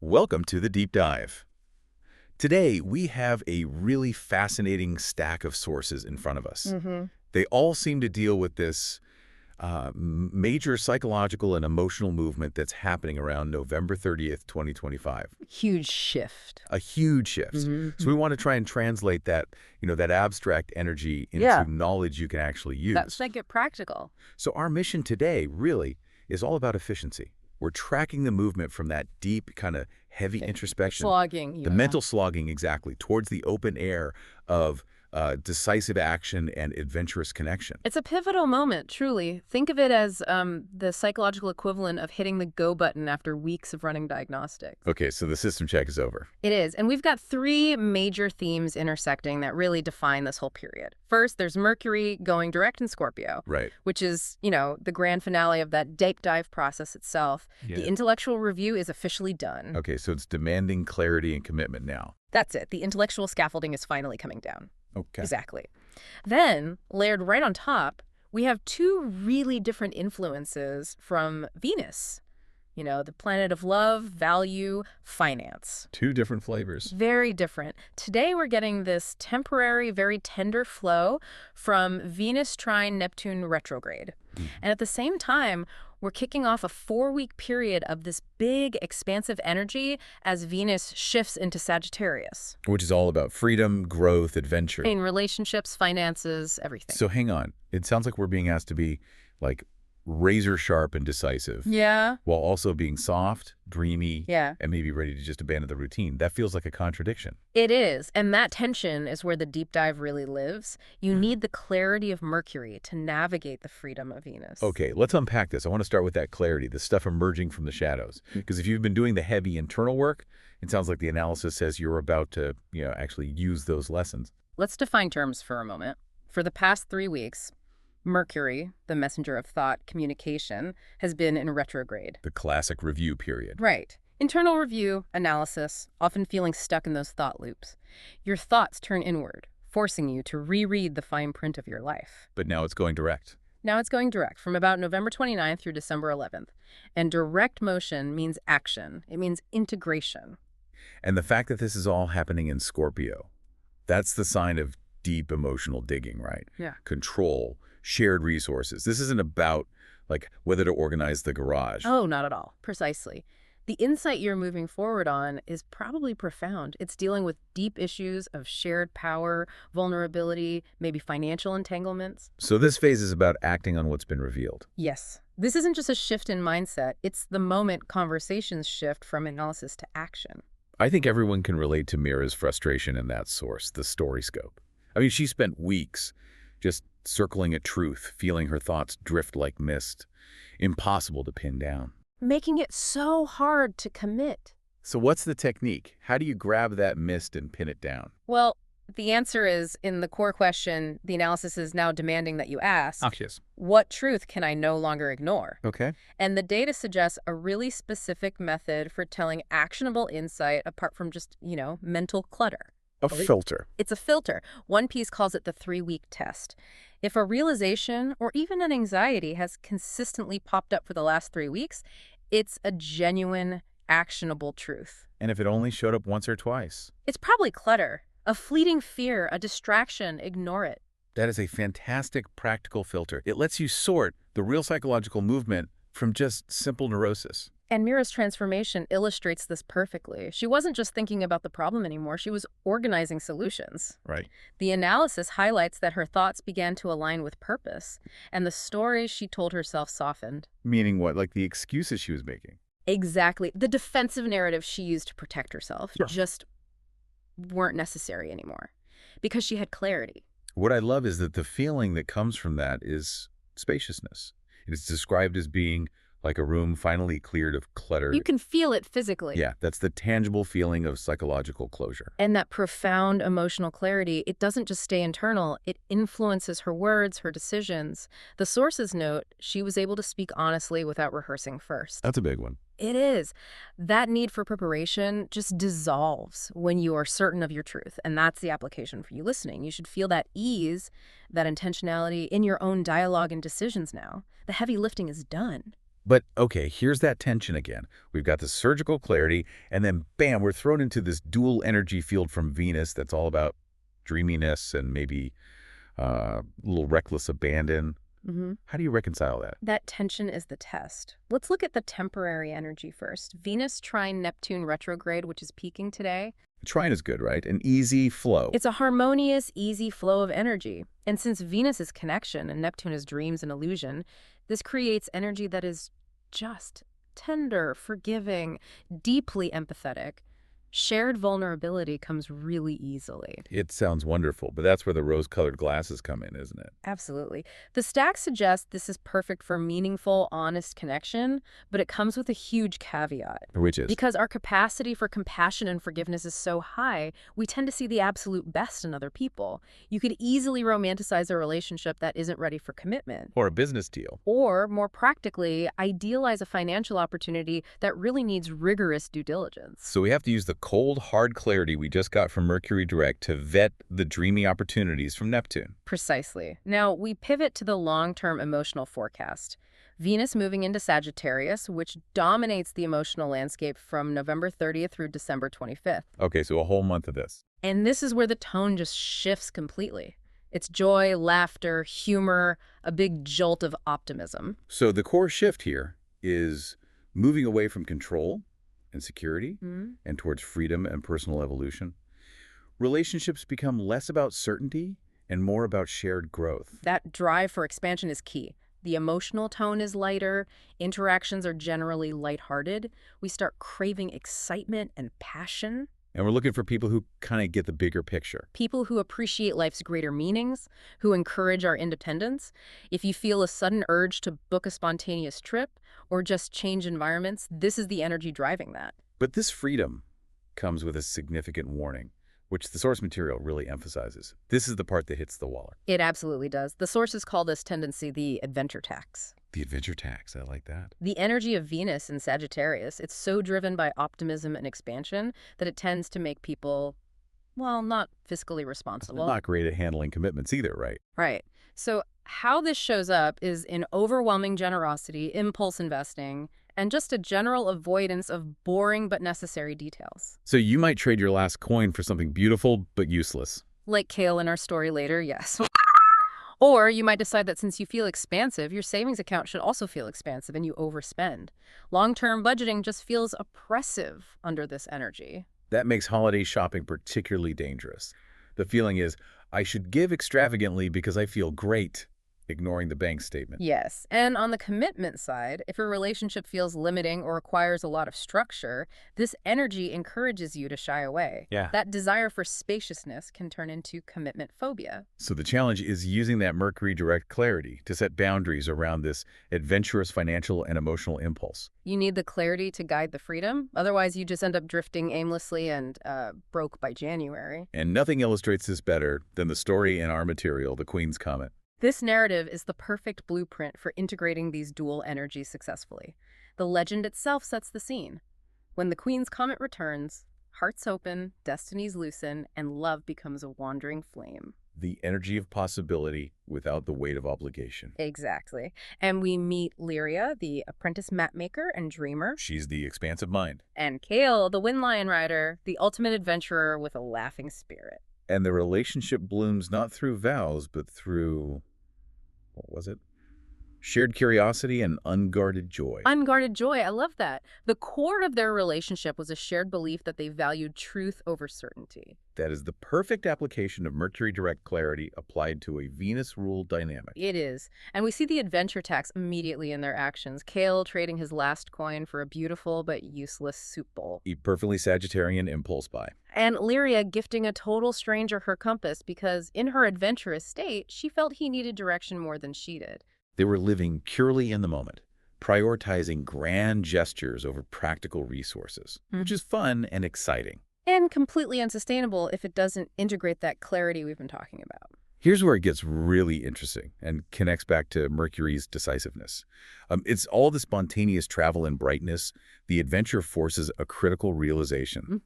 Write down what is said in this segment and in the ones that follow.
Welcome to the Deep Dive. Today, we have a really fascinating stack of sources in front of us. They all seem to deal with this major psychological and emotional movement that's happening around November 30th, 2025. Huge shift. A huge shift. So we want to try and translate that, that abstract energy into knowledge you can actually use. Let's make it practical. So our mission today really is all about efficiency. We're tracking the movement from that deep, kind of heavy introspection. Slogging. The mental slogging, exactly, towards the open air of decisive action and adventurous connection. It's a pivotal moment, truly. Think of it as the psychological equivalent of hitting the go button after weeks of running diagnostics. Okay, so the system check is over. It is. And we've got three major themes intersecting that really define this whole period. First, there's Mercury going direct in Scorpio. Right. Which is, the grand finale of that deep dive process itself. Yeah. The intellectual review is officially done. Okay, so it's demanding clarity and commitment now. That's it. The intellectual scaffolding is finally coming down. Okay. Exactly. Then, layered right on top, we have two really different influences from Venus. The planet of love, value, finance. Two different flavors. Very different. Today, we're getting this temporary, very tender flow from Venus trine Neptune retrograde. And at the same time, we're kicking off a 4-week period of this big, expansive energy as Venus shifts into Sagittarius. Which is all about freedom, growth, adventure. In relationships, finances, everything. So hang on. It sounds like we're being asked to be, like, razor sharp and decisive. Yeah. While also being soft, dreamy, Yeah. and maybe ready to just abandon the routine. That feels like a contradiction. It is. And that tension is where the deep dive really lives. You need the clarity of Mercury to navigate the freedom of Venus. Okay, let's unpack this. I want to start with that clarity, the stuff emerging from the shadows. Because if you've been doing the heavy internal work, it sounds like the analysis says you're about to, actually use those lessons. Let's define terms for a moment. For the past 3 weeks, Mercury, the messenger of thought, communication, has been in retrograde. The classic review period. Right. Internal review, analysis, often feeling stuck in those thought loops. Your thoughts turn inward, forcing you to reread the fine print of your life. But now it's going direct. Now it's going direct from about November 29th through December 11th. And direct motion means action. It means integration. And the fact that this is all happening in Scorpio, that's the sign of deep emotional digging, right? Yeah. Control, shared resources. This isn't about, like, whether to organize the garage. Oh, not at all. Precisely. The insight you're moving forward on is probably profound. It's dealing with deep issues of shared power, vulnerability, maybe financial entanglements. So this phase is about acting on what's been revealed. Yes. This isn't just a shift in mindset. It's the moment conversations shift from analysis to action. I think everyone can relate to Mira's frustration in that source, the StoryScope. I mean, she spent weeks just circling at truth, feeling her thoughts drift like mist. Impossible to pin down. Making it so hard to commit. So what's the technique? How do you grab that mist and pin it down? Well, the answer is, in the core question, the analysis is now demanding that you ask, Yes. what truth can I no longer ignore? Okay. And the data suggests a really specific method for telling actionable insight apart from just, mental clutter. A filter. It's a filter. One piece calls it the 3-week test. If a realization or even an anxiety has consistently popped up for the last 3 weeks, it's a genuine, actionable truth. And if it only showed up once or twice? It's probably clutter, a fleeting fear, a distraction. Ignore it. That is a fantastic practical filter. It lets you sort the real psychological movement from just simple neurosis. And Mira's transformation illustrates this perfectly. She wasn't just thinking about the problem anymore, she was organizing solutions. Right. The analysis highlights that her thoughts began to align with purpose, and the stories she told herself softened. Meaning what? Like the excuses she was making? Exactly. The defensive narrative she used to protect herself just weren't necessary anymore, because she had clarity. What I love is that the feeling that comes from that is spaciousness. It is described as being like a room finally cleared of clutter. You can feel it physically. Yeah, that's the tangible feeling of psychological closure. And that profound emotional clarity, it doesn't just stay internal, it influences her words, her decisions. The sources note she was able to speak honestly without rehearsing first. That's a big one. It is. That need for preparation just dissolves when you are certain of your truth. And that's the application for you listening. You should feel that ease, that intentionality in your own dialogue and decisions now. The heavy lifting is done. But, okay, here's that tension again. We've got the surgical clarity, and then, bam, we're thrown into this dual energy field from Venus that's all about dreaminess and maybe a little reckless abandon. How do you reconcile that? That tension is the test. Let's look at the temporary energy first. Venus trine Neptune retrograde, which is peaking today. Trine is good, right? An easy flow. It's a harmonious, easy flow of energy. And since Venus is connection and Neptune is dreams and illusion, this creates energy that is just, tender, forgiving, deeply empathetic. Shared vulnerability comes really easily. It sounds wonderful, but that's where the rose-colored glasses come in, isn't it? Absolutely. The stack suggests this is perfect for meaningful, honest connection, but it comes with a huge caveat. Which is? Because our capacity for compassion and forgiveness is so high, we tend to see the absolute best in other people. You could easily romanticize a relationship that isn't ready for commitment. Or a business deal. Or, more practically, idealize a financial opportunity that really needs rigorous due diligence. So we have to use the cold, hard clarity we just got from Mercury direct to vet the dreamy opportunities from Neptune. Precisely. Now, we pivot to the long-term emotional forecast. Venus moving into Sagittarius, which dominates the emotional landscape from November 30th through December 25th. Okay, so a whole month of this. And this is where the tone just shifts completely. It's joy, laughter, humor, a big jolt of optimism. So the core shift here is moving away from control and security and towards freedom and personal evolution. Relationships become less about certainty and more about shared growth. That drive for expansion is key. The emotional tone is lighter, interactions are generally lighthearted. We start craving excitement and passion. And we're looking for people who kind of get the bigger picture. People who appreciate life's greater meanings, who encourage our independence. If you feel a sudden urge to book a spontaneous trip or just change environments, this is the energy driving that. But this freedom comes with a significant warning, which the source material really emphasizes. This is the part that hits the waller. It absolutely does. The sources call this tendency the adventure tax. The adventure tax, I like that. The energy of Venus in Sagittarius, it's so driven by optimism and expansion that it tends to make people, well, not fiscally responsible. Not great at handling commitments either, right? Right. So how this shows up is in overwhelming generosity, impulse investing, and just a general avoidance of boring but necessary details. So you might trade your last coin for something beautiful but useless. Like Kale in our story later, yes. Or you might decide that since you feel expansive, your savings account should also feel expansive and you overspend. Long-term budgeting just feels oppressive under this energy. That makes holiday shopping particularly dangerous. The feeling is, I should give extravagantly because I feel great, ignoring the bank statement. Yes, and on the commitment side, if a relationship feels limiting or requires a lot of structure, this energy encourages you to shy away. Yeah. That desire for spaciousness can turn into commitment phobia. So the challenge is using that Mercury direct clarity to set boundaries around this adventurous financial and emotional impulse. You need the clarity to guide the freedom, otherwise you just end up drifting aimlessly and broke by January. And nothing illustrates this better than the story in our material, The Queen's Comet. This narrative is the perfect blueprint for integrating these dual energies successfully. The legend itself sets the scene. When the Queen's Comet returns, hearts open, destinies loosen, and love becomes a wandering flame. The energy of possibility without the weight of obligation. Exactly. And we meet Lyria, the apprentice mapmaker and dreamer. She's the expansive mind. And Kale, the wind lion rider, the ultimate adventurer with a laughing spirit. And the relationship blooms not through vows, but through, what was it? Shared curiosity and unguarded joy. Unguarded joy, I love that. The core of their relationship was a shared belief that they valued truth over certainty. That is the perfect application of Mercury direct clarity applied to a Venus-ruled dynamic. It is. And we see the adventure tax immediately in their actions. Kale trading his last coin for a beautiful but useless soup bowl. A perfectly Sagittarian impulse buy. And Lyria gifting a total stranger her compass because in her adventurous state, she felt he needed direction more than she did. They were living purely in the moment, prioritizing grand gestures over practical resources, which is fun and exciting. And completely unsustainable if it doesn't integrate that clarity we've been talking about. Here's where it gets really interesting and connects back to Mercury's decisiveness. It's all the spontaneous travel and brightness. The adventure forces a critical realization.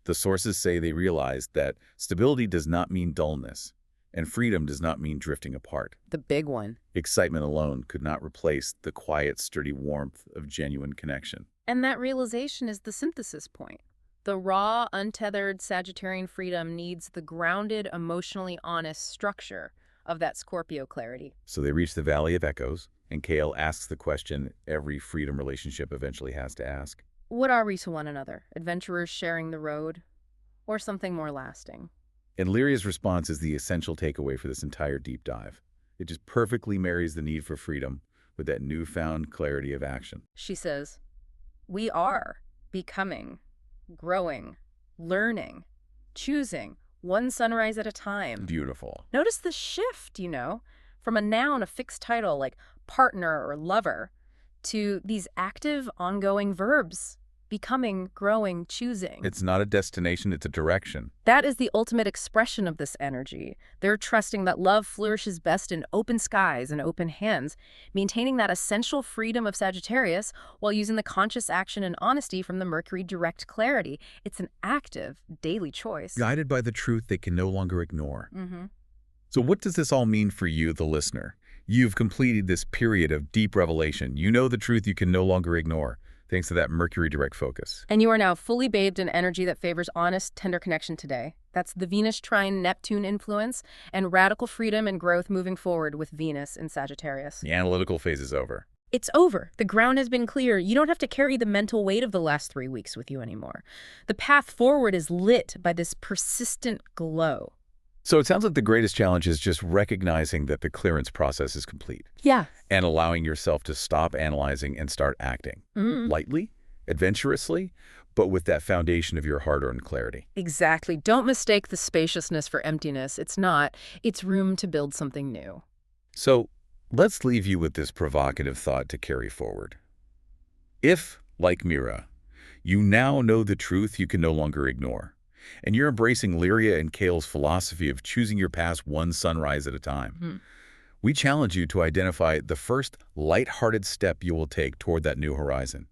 The sources say they realized that stability does not mean dullness. And freedom does not mean drifting apart. The big one. Excitement alone could not replace the quiet, sturdy warmth of genuine connection. And that realization is the synthesis point. The raw, untethered Sagittarian freedom needs the grounded, emotionally honest structure of that Scorpio clarity. So they reach the Valley of Echoes, and Kale asks the question every freedom relationship eventually has to ask. What are we to one another? Adventurers sharing the road? Or something more lasting? And Lyria's response is the essential takeaway for this entire deep dive. It just perfectly marries the need for freedom with that newfound clarity of action. She says, we are becoming, growing, learning, choosing, one sunrise at a time. Beautiful. Notice the shift, from a noun, a fixed title like partner or lover, to these active, ongoing verbs. Becoming, growing, choosing. It's not a destination, it's a direction. That is the ultimate expression of this energy. They're trusting that love flourishes best in open skies and open hands, maintaining that essential freedom of Sagittarius while using the conscious action and honesty from the Mercury direct clarity. It's an active, daily choice. Guided by the truth they can no longer ignore. So what does this all mean for you, the listener? You've completed this period of deep revelation. You know the truth you can no longer ignore, thanks to that Mercury direct focus. And you are now fully bathed in energy that favors honest, tender connection today. That's the Venus trine Neptune influence and radical freedom and growth moving forward with Venus in Sagittarius. The analytical phase is over. It's over. The ground has been clear. You don't have to carry the mental weight of the last 3 weeks with you anymore. The path forward is lit by this persistent glow. So it sounds like the greatest challenge is just recognizing that the clearance process is complete. Yeah. And allowing yourself to stop analyzing and start acting. Lightly, adventurously, but with that foundation of your hard-earned clarity. Exactly. Don't mistake the spaciousness for emptiness. It's not. It's room to build something new. So let's leave you with this provocative thought to carry forward. If, like Mira, you now know the truth you can no longer ignore, and you're embracing Lyria and Kale's philosophy of choosing your path one sunrise at a time, we challenge you to identify the first light-hearted step you will take toward that new horizon.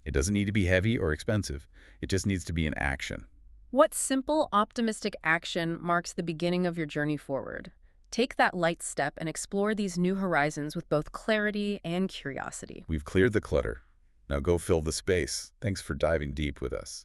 It doesn't need to be heavy or expensive. It just needs to be an action. What simple, optimistic action marks the beginning of your journey forward? Take that light step and explore these new horizons with both clarity and curiosity. We've cleared the clutter. Now go fill the space. Thanks for diving deep with us.